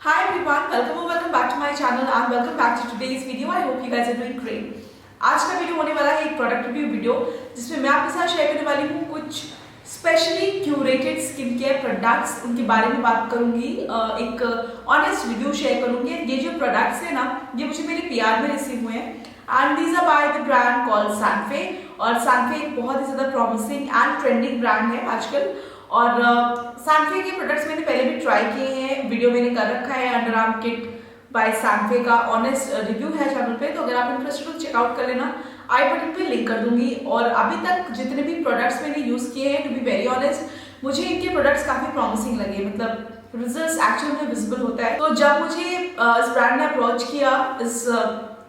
Hi everyone, welcome back to my channel and welcome back to today's video. I hope you guys are doing great. आज का video होने वाला है एक product review video जिसमें मैं आपके साथ शेयर करने वाली हूँ कुछ specially curated skin care products, उनके बारे में बात करूंगी, एक ऑनेस्ट रिव्यू शेयर करूंगी। ये जो प्रोडक्ट्स है ना, ये मुझे मेरे पीआर में रिसीव हुए हैं and these are by the brand called Sanfe. और सैनफे एक बहुत ही ज्यादा प्रॉमिसिंग एंड ट्रेंडिंग ब्रांड है आजकल। और सैनफे के प्रोडक्ट्स मैंने पहले भी ट्राई किए हैं, वीडियो मैंने कर रखा है अंडर आर्म किट बाय सैनफे का ऑनेस्ट रिव्यू है चैनल पे, तो अगर आप इंटरेस्टेड हो चेकआउट कर लेना, आई बटन पे लिंक कर दूंगी। और अभी तक जितने भी प्रोडक्ट्स मैंने यूज किए हैं, टू बी वेरी ऑनेस्ट, मुझे इनके प्रोडक्ट्स काफी प्रॉमिसिंग लगे, मतलब रिजल्ट्स एक्चुअली में विजिबल होता है। तो जब मुझे इस ब्रांड ने अप्रोच किया इस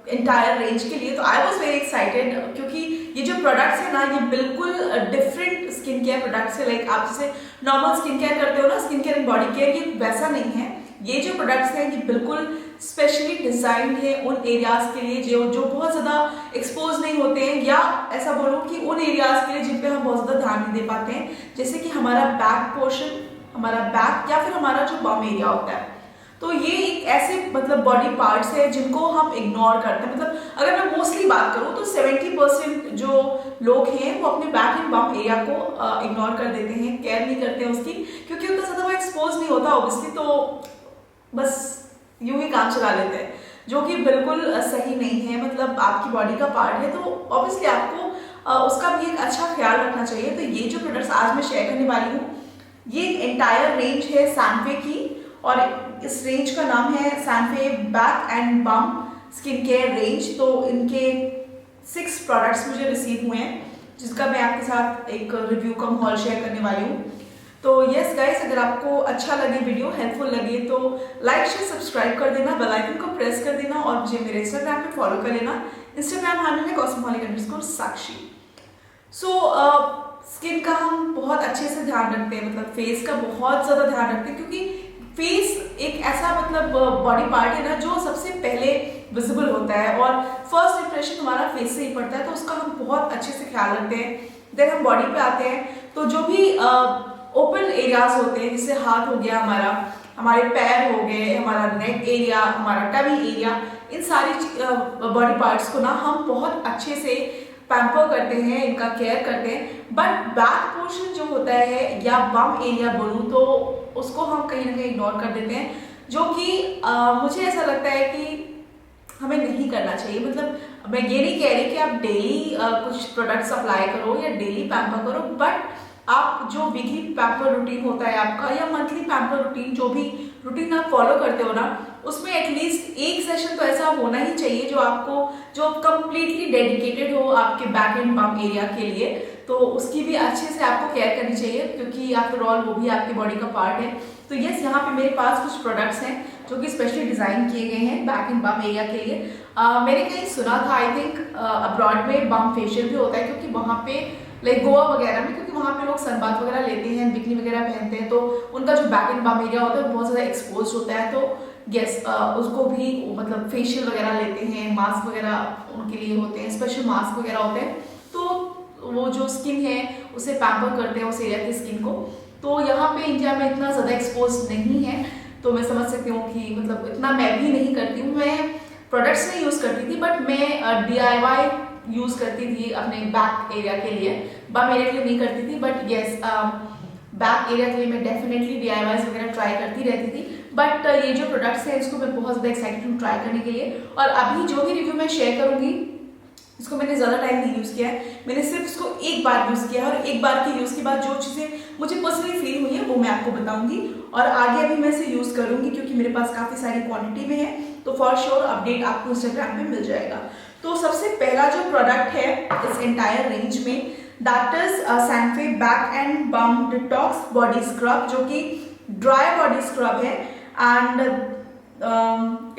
इंटायर रेंज के लिए, तो आई वॉज वेरी एक्साइटेड, क्योंकि ये जो प्रोडक्ट्स है ना, ये बिल्कुल डिफरेंट स्किन केयर प्रोडक्ट्स है। लाइक आप जैसे नॉर्मल स्किन केयर करते हो ना, skin care and body care, ये वैसा नहीं है। ये जो प्रोडक्ट्स हैं, ये बिल्कुल स्पेशली डिजाइंड है उन एरियाज के लिए जो बहुत ज्यादा एक्सपोज नहीं होते हैं, या ऐसा बोलो कि उन एरियाज के लिए जिन पे हम बहुत ज्यादा ध्यान नहीं दे पाते हैं, जैसे कि हमारा बैक पोर्शन, हमारा बैक, या फिर हमारा जो बम एरिया होता है। तो ये एक ऐसे मतलब बॉडी पार्ट्स है जिनको हम इग्नोर करते हैं। मतलब अगर मैं मोस्टली बात करूं तो 70% जो लोग हैं वो अपने बैक एंड बम एरिया को इग्नोर कर देते हैं, केयर नहीं करते हैं उसकी, क्योंकि उतना ज्यादा वो एक्सपोज नहीं होता ऑब्वियसली, तो बस यूं ही काम चला लेते हैं, जो कि बिल्कुल सही नहीं है। मतलब आपकी बॉडी का पार्ट है, तो ऑब्वियसली आपको उसका भी एक अच्छा ख्याल रखना चाहिए। तो ये जो प्रोडक्ट्स आज मैं शेयर करने वाली हूँ, ये एंटायर रेंज है सैनफे की, और इस रेंज का नाम है Sanfe back and bum skin care range. तो इनके 6 प्रोडक्ट्स मुझे रिसीव हुए हैं, जिसका मैं आपके साथ एक रिव्यू कम हॉल शेयर करने वाली हूँ। तो यस गाइस, अगर आपको अच्छा लगे, वीडियो हेल्पफुल लगे, तो लाइक शेयर सब्सक्राइब कर देना, बेल आइकन को प्रेस कर देना, और मुझे मेरे इंस्टाग्राम पे फॉलो कर लेना। इंस्टाग्राम हैंडल है cosmoholic_sakshi। सो स्किन का हम बहुत अच्छे से ध्यान रखते हैं, मतलब फेस का बहुत ज्यादा ध्यान रखते हैं, क्योंकि फेस एक ऐसा मतलब बॉडी पार्ट है ना जो सबसे पहले विजिबल होता है, और फर्स्ट इंप्रेशन हमारा फेस से ही पड़ता है, तो उसका हम बहुत अच्छे से ख्याल रखते हैं। देन हम बॉडी पे आते हैं, तो जो भी ओपन एरियाज होते हैं, जैसे हाथ हो गया हमारा, हमारे पैर हो गए, हमारा नेक एरिया, हमारा टमी एरिया, इन सारी बॉडी पार्ट्स को ना हम बहुत अच्छे से पैम्पर करते हैं, इनका केयर करते हैं। बट बैक पोर्शन जो होता है, या बम एरिया बोलूं, तो उसको हम कहीं ना कहीं इग्नोर कर देते हैं, जो कि मुझे ऐसा लगता है कि हमें नहीं करना चाहिए। मतलब मैं ये नहीं कह रही कि आप डेली कुछ प्रोडक्ट्स अप्लाई करो या डेली पैम्पर करो, बट आप जो वीकली पैम्पर रूटीन होता है आपका, या मंथली पैम्पर रूटीन, जो भी रूटीन आप फॉलो करते हो ना, उसमें एटलीस्ट एक सेशन तो ऐसा होना ही चाहिए जो कंप्लीटली डेडिकेटेड हो आपके बैक एंड बम एरिया के लिए। तो उसकी भी अच्छे से आपको केयर करनी चाहिए, क्योंकि आफ्टर ऑल वो भी आपकी बॉडी का पार्ट है। तो यस, यहाँ पे मेरे पास कुछ प्रोडक्ट्स हैं जो कि स्पेशली डिजाइन किए गए हैं बैक एंड बम एरिया के लिए। मैंने कहीं सुना था, आई थिंक अब्रॉड में बम फेशियल भी होता है, क्योंकि वहाँ पे लाइक गोवा वगैरह में, क्योंकि वहाँ पे लोग सनबाथ वगैरह लेते हैं, बिकनी वगैरह पहनते हैं, तो उनका जो बैक एंड बम एरिया होता है वो बहुत ज़्यादा एक्सपोज होता है। तो यस, उसको भी मतलब फेशियल वगैरह लेते हैं, मास्क वगैरह उनके लिए होते हैं, स्पेशल मास्क वगैरह होते हैं, तो वो जो स्किन है उसे पैम्पर करते हैं उस एरिया की स्किन को। तो यहाँ पे इंडिया में इतना ज़्यादा एक्सपोज नहीं है, तो मैं समझ सकती हूँ कि मतलब इतना मैं भी नहीं करती हूँ। मैं प्रोडक्ट्स नहीं यूज़ करती थी, बट मैं DIY यूज़ करती थी अपने बैक एरिया के लिए, बम एरिया के लिए नहीं करती थी। बट येस, बैक एरिया के लिए मैं डेफिनेटली DIYs वगैरह ट्राई करती रहती थी। बट ये जो प्रोडक्ट्स हैं, इसको मैं बहुत ज़्यादा एक्साइटेड हूँ ट्राई करने के लिए। और अभी जो भी रिव्यू मैं शेयर करूँगी, इसको मैंने ज़्यादा टाइम नहीं यूज़ किया है, मैंने सिर्फ इसको एक बार यूज़ किया है, और एक बार के यूज़ के बाद जो चीज़ें मुझे पर्सनली फील हुई है वो मैं आपको बताऊंगी, और आगे अभी मैं इसे यूज़ करूँगी, क्योंकि मेरे पास काफ़ी सारी क्वांटिटी में है, तो फॉर श्योर अपडेट आपको इंस्टाग्राम पे मिल जाएगा। तो सबसे पहला जो प्रोडक्ट है इस एंटायर रेंज में, that is Sanfe back and bum detox body scrub, जो कि ड्राई बॉडी स्क्रब है, and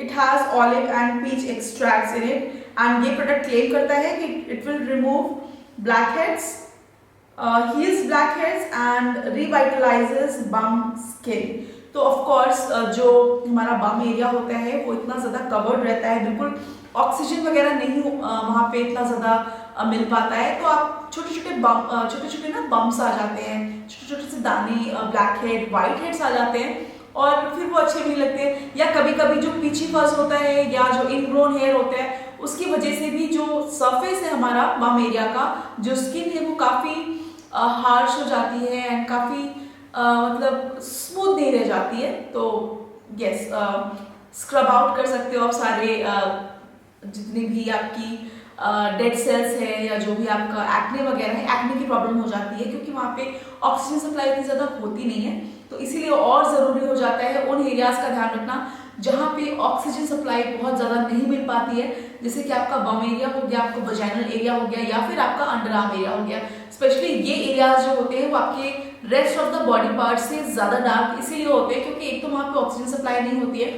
it has olive and peach extracts in it. And ये प्रोडक्ट क्लेम करता है कि it will remove blackheads, heals blackheads and revitalises bum skin. तो of course जो हमारा बम एरिया होता है वो इतना ज़्यादा कवर्ड रहता है, बिल्कुल ऑक्सीजन वगैरह नहीं वहाँ पे इतना ज़्यादा मिल पाता है, तो आप छोटे छोटे ना बम्स आ जाते हैं, छोटे छोटे से दाने, ब्लैक हेड, वाइट हेड्स आ जाते हैं, और फिर वो अच्छे भी नहीं लगते। या कभी कभी जो पीछी फर्स होता है या जो इनग्रोन हेयर होता है उसकी वजह से भी जो सरफेस है हमारा बम एरिया का, जो स्किन है वो काफ़ी हार्श हो जाती है एंड काफ़ी मतलब स्मूथ नहीं रह जाती है। तो यस, स्क्रब आउट कर सकते हो आप सारे जितनी भी आपकी डेड सेल्स है या जो भी आपका एक्ने वगैरह है। एक्ने की प्रॉब्लम हो जाती है क्योंकि वहाँ पे ऑक्सीजन सप्लाई इतनी ज़्यादा होती नहीं है, तो इसीलिए और ज़रूरी हो जाता है उन एरियाज़ का ध्यान रखना जहाँ पे ऑक्सीजन सप्लाई बहुत ज़्यादा नहीं मिल पाती है, जैसे कि आपका बम एरिया हो गया, आपका वजाइनल एरिया हो गया, या फिर आपका अंडर आर्म एरिया हो गया। स्पेशली ये एरियाज जो होते हैं वो आपके rest of the body part से ज़्यादा डार्क इसीलिए होते हैं क्योंकि एक तो वहाँ पे ऑक्सीजन सप्लाई नहीं होती है,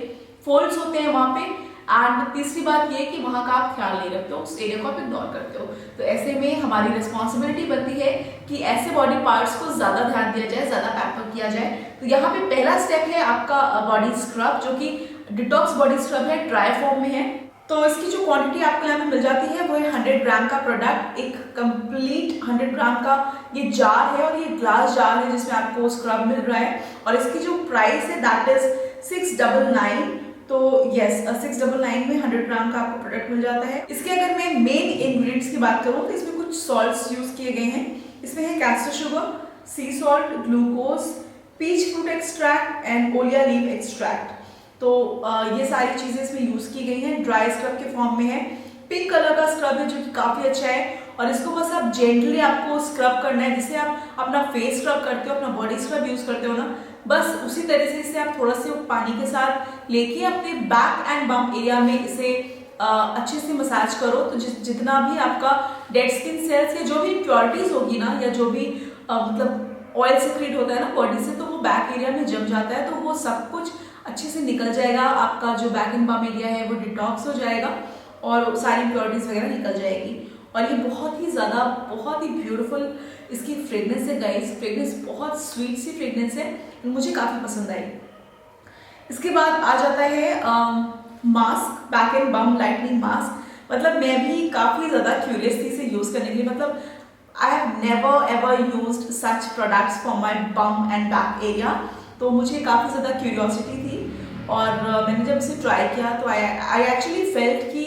फोल्ड्स होते हैं वहाँ पे, एंड तीसरी बात ये कि वहाँ का आप ख्याल नहीं रखते हो, उस एरिया को आप इग्नोर करते हो। तो ऐसे में हमारी रिस्पॉन्सिबिलिटी बनती है कि ऐसे बॉडी पार्ट्स को ज़्यादा ध्यान दिया जाए, ज़्यादा पैम्पर किया जाए। तो यहाँ पे पहला स्टेप है आपका बॉडी स्क्रब, जो कि डिटॉक्स बॉडी स्क्रब है, ड्राई फॉर्म में है। तो इसकी जो क्वांटिटी आपको यहाँ पे मिल जाती है वो है 100 ग्राम का प्रोडक्ट, एक कंप्लीट 100 ग्राम का ये जार है और ये ग्लास जार है जिसमें आपको स्क्रब मिल रहा है। और इसकी जो प्राइस है दैट इज 699। तो यस, 699 में 100 ग्राम का आपको प्रोडक्ट मिल जाता है। इसके अगर मैं मेन इंग्रेडिएंट्स की बात करूँ तो इसमें कुछ सॉल्ट्स यूज किए गए हैं। इसमें है castor sugar, sea salt, glucose, peach fruit extract and olea leaf extract. तो ये सारी चीजें इसमें यूज की गई हैं, ड्राई स्क्रब के फॉर्म में है। पिंक कलर का स्क्रब है जो कि काफी अच्छा है और इसको बस आप जेंटली आपको स्क्रब करना है, जैसे आप अपना फेस स्क्रब करते हो, अपना बॉडी स्क्रब यूज करते हो ना, बस उसी तरह से इसे आप थोड़ा से पानी के साथ लेके अपने बैक एंड बम एरिया में इसे अच्छे से मसाज करो। तो जितना भी आपका डेड स्किन सेल्स या जो भी इम्प्योरिटीज होगी ना, या जो भी मतलब ऑयल सिक्रेट होता है ना बॉडी से, तो वो बैक एरिया में जम जाता है, तो वो सब कुछ अच्छे से निकल जाएगा। आपका जो बैक एंड बम एरिया है वो डिटॉक्स हो जाएगा और सारी इम्प्योरिटीज वगैरह निकल जाएगी। और ये बहुत ही ज़्यादा, बहुत ही ब्यूटीफुल इसकी फ्रेग्रेंस है गाइस। फ्रेग्रेंस बहुत स्वीट सी फ्रेग्रेंस है, मुझे काफ़ी पसंद आई। इसके बाद आ जाता है mask, back and bomb lightning mask. मतलब मैं भी काफ़ी ज़्यादा क्यूरियस थी इसे यूज़ करने के लिए। मतलब I have never ever used such products for my bomb and back area, तो मुझे काफ़ी ज़्यादा क्यूरियोसिटी थी और मैंने जब इसे ट्राई किया तो आई एक्चुअली फेल्ट कि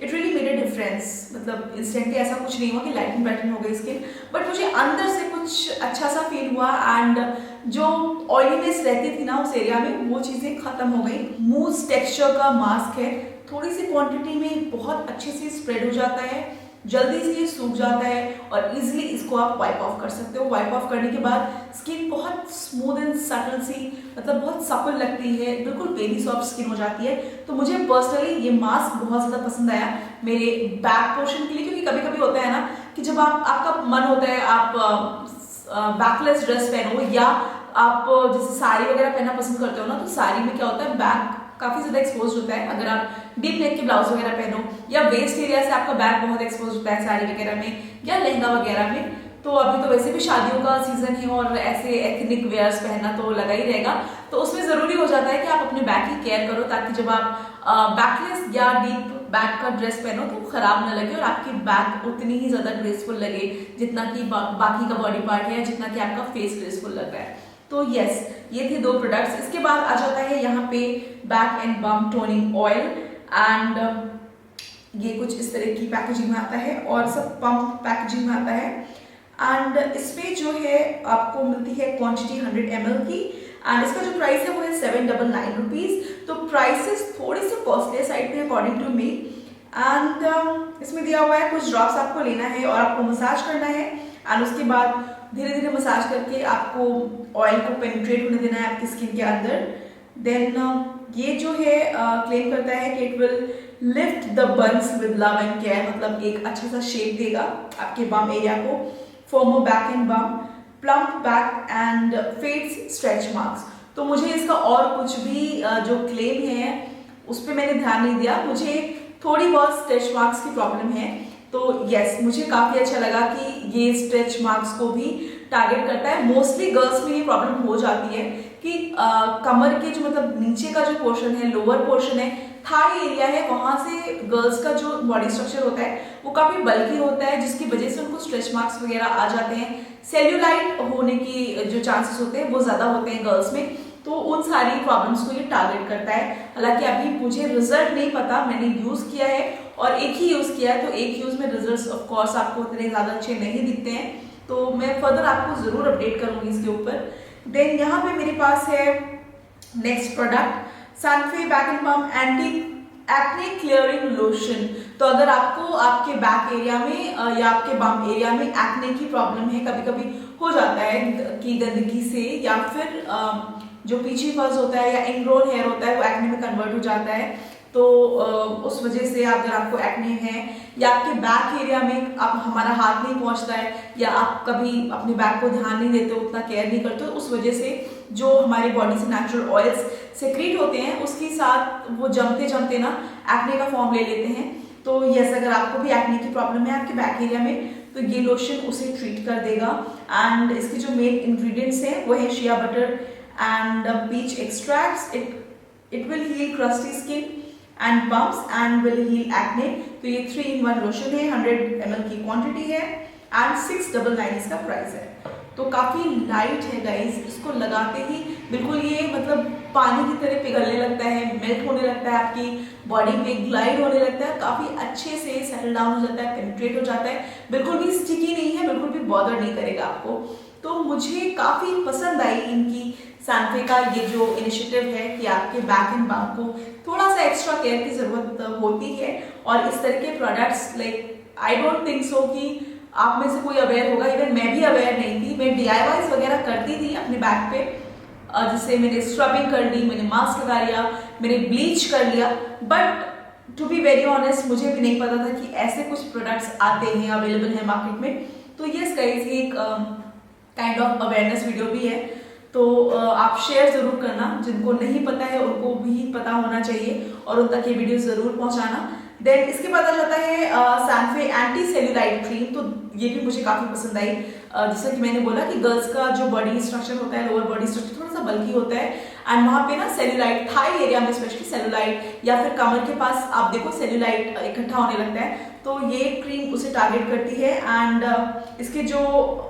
it really made a difference. मतलब इंस्टेंटली ऐसा कुछ नहीं हुआ कि लाइटनिंग बैटनिंग हो गई स्किन, बट मुझे अंदर से कुछ अच्छा सा फील हुआ एंड जो ऑयलीनेस रहती थी ना उस एरिया में वो चीज़ें खत्म हो गई। मूस टेक्सचर का मास्क है, थोड़ी सी क्वांटिटी में बहुत अच्छे से स्प्रेड हो जाता है, जल्दी से ये सूख जाता है और इजीली इसको आप वाइप ऑफ कर सकते हो। वाइप ऑफ करने के बाद स्किन बहुत स्मूथ एंड सटल सी, मतलब बहुत सपल लगती है, बिल्कुल बेबी सॉफ्ट स्किन हो जाती है। तो मुझे पर्सनली ये मास्क बहुत ज़्यादा पसंद आया मेरे बैक पोर्शन के लिए, क्योंकि कभी कभी होता है ना कि जब आपका मन होता है आप बैकलेस ड्रेस पहनो या आप जैसे साड़ी वगैरह पहनना पसंद करते हो ना, तो साड़ी में क्या होता है बैक काफ़ी ज़्यादा एक्सपोज होता है। अगर आप डीप नेक के ब्लाउज वगैरह पहनो या वेस्ट एरिया से आपका बैक बहुत एक्सपोज होता है साड़ी वगैरह में या लहंगा वगैरह में। तो अभी तो वैसे भी शादियों का सीजन है और ऐसे एथनिक वेयर्स पहनना तो लगा ही रहेगा, तो उसमें ज़रूरी हो जाता है कि आप अपने बैक की केयर करो ताकि जब आप बैकलेस या डीप बैक का ड्रेस पहनो तो खराब ना लगे और आपकी बैक उतनी ही ज़्यादा ग्रेसफुल लगे जितना कि बाकी का बॉडी पार्ट है या जितना कि आपका फेस ग्रेसफुल लग रहा है। तो यस, ये थे दो प्रोडक्ट्स। इसके बाद आ जाता है यहाँ पे back and bomb toning oil and ये कुछ इस तरह की पैकेजिंग में आता है और सब पंप पैकेजिंग में आता है। एंड इसमें जो है आपको मिलती है क्वांटिटी 100 ml की एंड इसका जो प्राइस है वो है 799 रुपीज़। तो प्राइसेस थोड़ी सी कॉस्टली साइड में अकॉर्डिंग टू मी। एंड इसमें दिया हुआ है कुछ ड्रॉप्स आपको लेना है और आपको मसाज करना है एंड उसके बाद धीरे धीरे मसाज करके आपको ऑयल को पेनिट्रेट होने देना है आपकी स्किन के अंदर। देन ये जो है क्लेम करता है कि it will lift the buns with love and care, मतलब एक अच्छा सा शेप देगा आपके बम एरिया को, farmer back and bomb, plump back and fades stretch marks. तो मुझे इसका और कुछ भी जो क्लेम है उस पर मैंने ध्यान नहीं दिया, मुझे थोड़ी बहुत स्ट्रेच मार्क्स की प्रॉब्लम है। तो यस, मुझे काफ़ी अच्छा लगा कि ये स्ट्रेच मार्क्स को भी टारगेट करता है। मोस्टली गर्ल्स में ये प्रॉब्लम हो जाती है कि कमर के जो मतलब नीचे का जो पोर्शन है, लोअर पोर्शन है, थाई एरिया है, वहाँ से गर्ल्स का जो बॉडी स्ट्रक्चर होता है वो काफ़ी बल्की होता है जिसकी वजह से उनको स्ट्रेच मार्क्स वगैरह आ जाते हैं। सेल्यूलाइट होने की जो चांसेस होते हैं वो ज़्यादा होते हैं गर्ल्स में। तो उन सारी प्रॉब्लम्स को ये टारगेट करता है। हालांकि अभी मुझे रिजल्ट नहीं पता, मैंने यूज किया है और एक ही यूज किया है, तो एक यूज में रिजल्ट्स ऑफ कोर्स आपको उतने ज्यादा अच्छे नहीं दिखते हैं, तो मैं फर्दर आपको जरूर अपडेट करूंगी इसके ऊपर। देन यहाँ पे मेरे पास है next product Sanfe back and bum anti acne clearing lotion. तो अगर आपको आपके बैक एरिया में या आपके बम एरिया में एक्ने की प्रॉब्लम है, कभी कभी हो जाता है कि गंदगी से या फिर जो पीछे फर्ज होता है या इनग्रोन हेयर होता है वो एक्ने में कन्वर्ट हो जाता है, तो उस वजह से अगर आपको एक्ने है या आपके बैक एरिया में आप हमारा हाथ नहीं पहुंचता है या आप कभी अपने बैक को ध्यान नहीं देते, उतना केयर नहीं करते, तो उस वजह से जो हमारी बॉडी से नेचुरल ऑयल्स सेक्रेट होते हैं उसके साथ वो जमते जमते ना एक्ने का फॉर्म ले लेते हैं। तो यस, अगर आपको भी एक्ने की प्रॉब्लम है आपके बैक एरिया में तो ये लोशन उसे ट्रीट कर देगा। एंड इसके जो मेन इंग्रेडिएंट्स हैं वो है shea butter and peach extracts. It will heal crusty skin and bumps and will heal acne. तो ये 3-in-1 लोशन है, 100 ml की क्वांटिटी है एंड 699 इसका प्राइस है। तो काफी लाइट है गाइज, इसको लगाते ही बिल्कुल ये मतलब पानी की तरह पिघलने लगता है, मेल्ट होने लगता है, आपकी बॉडी पे ग्लाइड होने लगता है, काफी अच्छे से सेटल डाउन हो जाता है, पेनिट्रेट हो जाता है, बिल्कुल भी स्टिकी नहीं है, बिल्कुल भी बॉदर नहीं करेगा आपको। तो मुझे काफी पसंद आई इनकी सैनफे का ये जो इनिशिएटिव है कि आपके बैक एंड बम को थोड़ा सा एक्स्ट्रा केयर की जरूरत होती है। और इस तरह के products like I don't think so कि आप में से कोई अवेयर होगा, इवन मैं भी अवेयर नहीं थी। मैं DIYs वगैरह करती थी अपने बैक पे, जिससे मैंने स्क्रबिंग कर ली, मैंने मास्क लगा लिया, मैंने ब्लीच कर लिया, but to be very honest मुझे भी नहीं पता था कि ऐसे कुछ प्रोडक्ट्स आते हैं, अवेलेबल हैं मार्केट में। तो यस गाइस, ये एक काइंड ऑफ अवेयरनेस वीडियो भी है, तो आप शेयर जरूर करना, जिनको नहीं पता है उनको भी पता होना चाहिए और उन तक ये वीडियो जरूर पहुंचाना। देन इसके बाद आ जाता है सैनफे एंटी सेल्यूलाइट क्रीम। तो ये भी मुझे काफी पसंद आई। जैसा कि मैंने बोला कि गर्ल्स का जो बॉडी स्ट्रक्चर होता है, लोअर बॉडी स्ट्रक्चर थोड़ा सा बल्की होता है एंड वहां पे ना सेल्यूलाइट, थाई एरिया में स्पेशली सेल्यूलाइट या फिर कमर के पास आप देखो सेल्यूलाइट इकट्ठा होने लगता है, तो ये क्रीम उसे टारगेट करती है। एंड इसके जो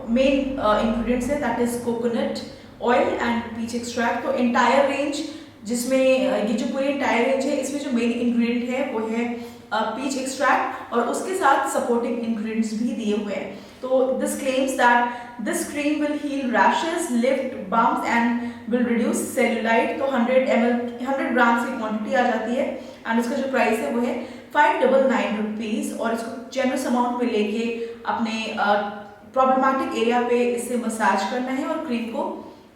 मेन इंग्रेडिएंट्स है that is coconut oil and peach extract. तो एंटायर रेंज, जिसमें ये जो पूरी एंटायर रेंज है इसमें जो मेन इंग्रेडिएंट है वो है पीच एक्सट्रैक्ट और उसके साथ सपोर्टिंग इंग्रेडिएंट्स भी दिए हुए हैं। तो this claims that this cream will heal rashes, lift bumps and will reduce cellulite. तो 100 ग्राम्स की क्वांटिटी आ जाती है एंड इसका जो प्राइस है वो है 599 रुपीज। और इसको जेनरस अमाउंट में लेके अपने प्रॉब्लमैटिक एरिया पे इससे मसाज करना है और क्रीम को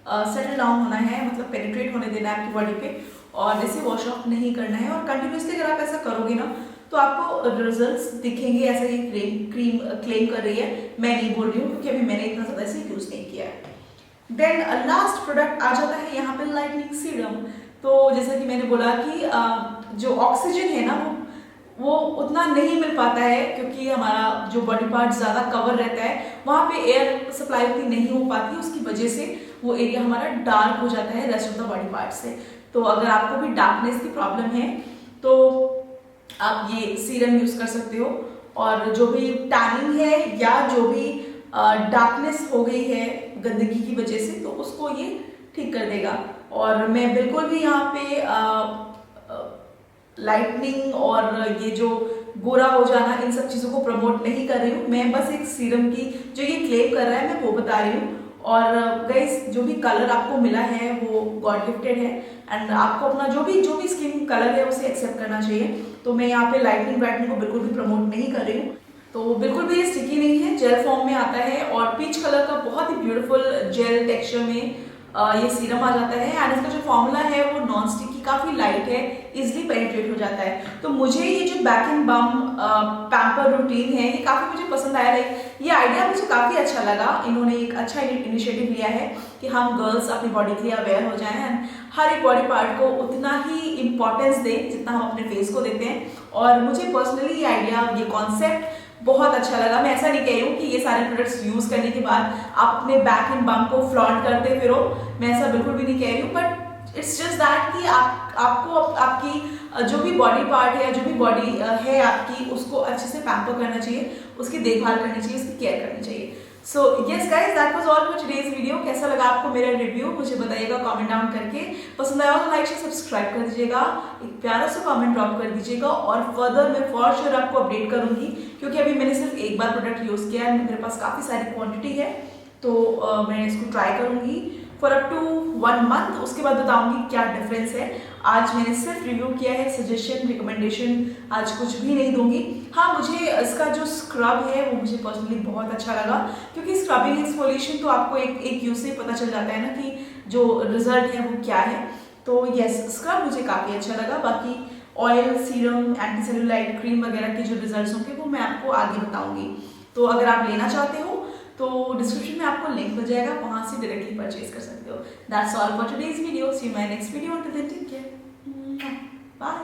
सेटल डाउन होना है, मतलब पेनिट्रेट होने देना है आपकी बॉडी पे और इसे वॉश ऑफ नहीं करना है। और कंटिन्यूसली अगर आप ऐसा करोगे ना तो आपको रिजल्ट्स दिखेंगे, ऐसा ही क्रीम क्लेम कर रही है। मैं नहीं बोल रही हूँ क्योंकि अभी मैंने इतना ज्यादा इसे यूज नहीं किया है। देन लास्ट प्रोडक्ट आ जाता है यहाँ पे लाइटनिंग सीरम। तो जैसा कि मैंने बोला कि जो ऑक्सीजन है ना वो उतना नहीं मिल पाता है क्योंकि हमारा जो बॉडी पार्ट ज्यादा कवर रहता है, वहां पे एयर सप्लाई उतनी नहीं हो पाती, उसकी वजह से वो एरिया हमारा डार्क हो जाता है rest of the body part से। तो अगर आपको भी डार्कनेस की प्रॉब्लम है तो आप ये सीरम यूज कर सकते हो और जो भी टैनिंग है या जो भी डार्कनेस हो गई है गंदगी की वजह से तो उसको ये ठीक कर देगा। और मैं बिल्कुल भी यहाँ पे लाइटनिंग और ये जो गोरा हो जाना इन सब चीजों को प्रमोट नहीं कर रही हूँ। मैं बस एक सीरम की जो ये क्लेम कर रहा है मैं वो बता रही हूँ। और गाइस, जो भी कलर आपको मिला है वो गॉड गिफ्टेड है एंड आपको अपना जो भी स्किन कलर है उसे एक्सेप्ट करना चाहिए। तो मैं यहाँ पे लाइटनिंग ब्राइटनिंग को बिल्कुल भी प्रमोट नहीं कर रही हूँ। तो बिल्कुल भी ये स्टिकी नहीं है, जेल फॉर्म में आता है और पीच कलर का बहुत ही ब्यूटीफुल जेल टेक्सचर में ये सीरम आ जाता है एंड इसका जो फॉर्मूला है वो नॉन स्टिकी, काफी लाइट है, इजिली पेनिट्रेट हो जाता है। तो मुझे ये जो back and bomb pamper routine है ये काफी मुझे पसंद आया। ये आइडिया मुझे काफी अच्छा लगा। इन्होंने एक अच्छा इनिशिएटिव लिया है कि हम गर्ल्स अपनी बॉडी के लिए अवेयर हो जाएं एंड हर एक बॉडी पार्ट को उतना ही इंपॉर्टेंस दें जितना हम अपने फेस को देते हैं। और मुझे पर्सनली ये आइडिया, ये कॉन्सेप्ट बहुत अच्छा लगा। मैं ऐसा नहीं कह रही हूँ कि ये सारे प्रोडक्ट्स यूज करने के बाद आप अपने बैक एंड बम को फ्लॉन्ट करते फिरो, मैं ऐसा बिल्कुल भी नहीं कह रही हूँ। बट इट्स जस्ट दैट कि आपको आपकी जो भी बॉडी पार्ट है या जो भी बॉडी है आपकी, उसको अच्छे से पैम्पर करना चाहिए, उसकी देखभाल करनी चाहिए, उसकी केयर करनी चाहिए। So yes guys, that was all for today's video. कैसा लगा आपको मेरा रिव्यू मुझे बताइएगा कमेंट डाउन करके। पसंद आया तो लाइक शेयर सब्सक्राइब कर दीजिएगा, एक प्यारा सा कमेंट ड्रॉप कर दीजिएगा और फर्दर मैं फॉर श्योर आपको अपडेट करूंगी, क्योंकि अभी मैंने सिर्फ एक बार प्रोडक्ट यूज किया है, मेरे पास काफी सारी क्वांटिटी है, तो मैं इसको ट्राई करूंगी फॉर अप टू 1 मंथ। उसके बाद बताऊंगी क्या डिफरेंस है। आज मैंने सिर्फ रिव्यू किया है, सजेशन रिकमेंडेशन आज कुछ भी नहीं दूंगी। हाँ, मुझे इसका जो स्क्रब है वो मुझे पर्सनली बहुत अच्छा लगा, क्योंकि स्क्रबिंग एक्सफोलिएशन तो आपको एक यूज से पता चल जाता है ना कि जो रिजल्ट है वो क्या है। तो यस, स्क्रब मुझे काफ़ी अच्छा लगा। बाकी oil, serum, anti cellulite cream वगैरह के जो रिजल्ट होंगे वो मैं आपको आगे बताऊंगी। तो अगर आप लेना चाहते हो तो डिस्क्रिप्शन में आपको लिंक मिल जाएगा, वहां से डायरेक्टली परचेज कर सकते हो। That's all for today's video. See you my next video. Till then take care, bye.